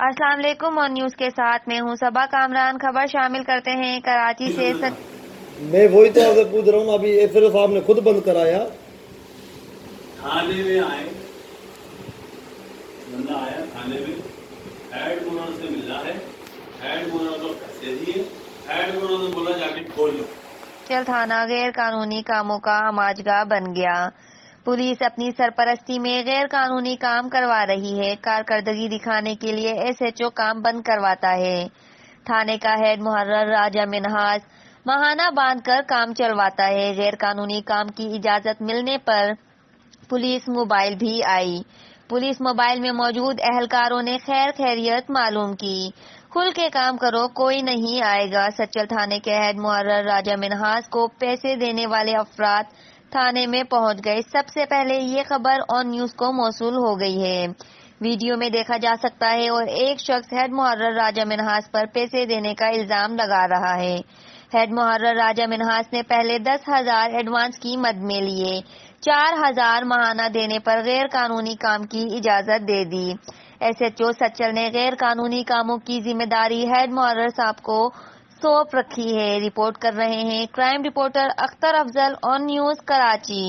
السلام علیکم، اور نیوز کے ساتھ میں ہوں صبا کامران۔ خبر شامل کرتے ہیں کراچی سے۔ میں وہی تو آپ سے پوچھ رہا ہوں، ابھی ایس ایل صاحب نے خود بند کرایا۔ تھانے میں آئے، بندہ آیا تھانے میں، ہیڈ مولانا سے ملا ہے، ہیڈ مولانا کو پیسے دیے، ہیڈ مولانا نے بولا جا کے کھول لو۔ چل تھانہ غیر قانونی کاموں کا ہماجگاہ بن گیا۔ پولیس اپنی سرپرستی میں غیر قانونی کام کروا رہی ہے۔ کارکردگی دکھانے کے لیے ایس ایچ او کام بند کرواتا ہے۔ تھانے کا ہیڈ محرر راجہ منہاس ماہانہ باندھ کر کام چلواتا ہے۔ غیر قانونی کام کی اجازت ملنے پر پولیس موبائل بھی آئی۔ پولیس موبائل میں موجود اہلکاروں نے خیر خیریت معلوم کی۔ کھل کے کام کرو، کوئی نہیں آئے گا۔ سچل تھانے کے ہیڈ محرر راجہ منہاس کو پیسے دینے والے افراد تھانے میں پہنچ گئے۔ سب سے پہلے یہ خبر آن نیوز کو موصول ہو گئی ہے۔ ویڈیو میں دیکھا جا سکتا ہے اور ایک شخص ہیڈ محرر راجہ منہاس پر پیسے دینے کا الزام لگا رہا ہے۔ ہیڈ محرر راجہ منہاس نے پہلے 10,000 ایڈوانس کی مد میں لیے، 4,000 ماہانہ دینے پر غیر قانونی کام کی اجازت دے دی۔ ایس ایچ او سچل نے غیر قانونی کاموں کی ذمہ داری ہیڈ محرر صاحب کو سونپ رکھی ہے۔ رپورٹ کر رہے ہیں کرائم رپورٹر اختر افضل، آن نیوز، کراچی۔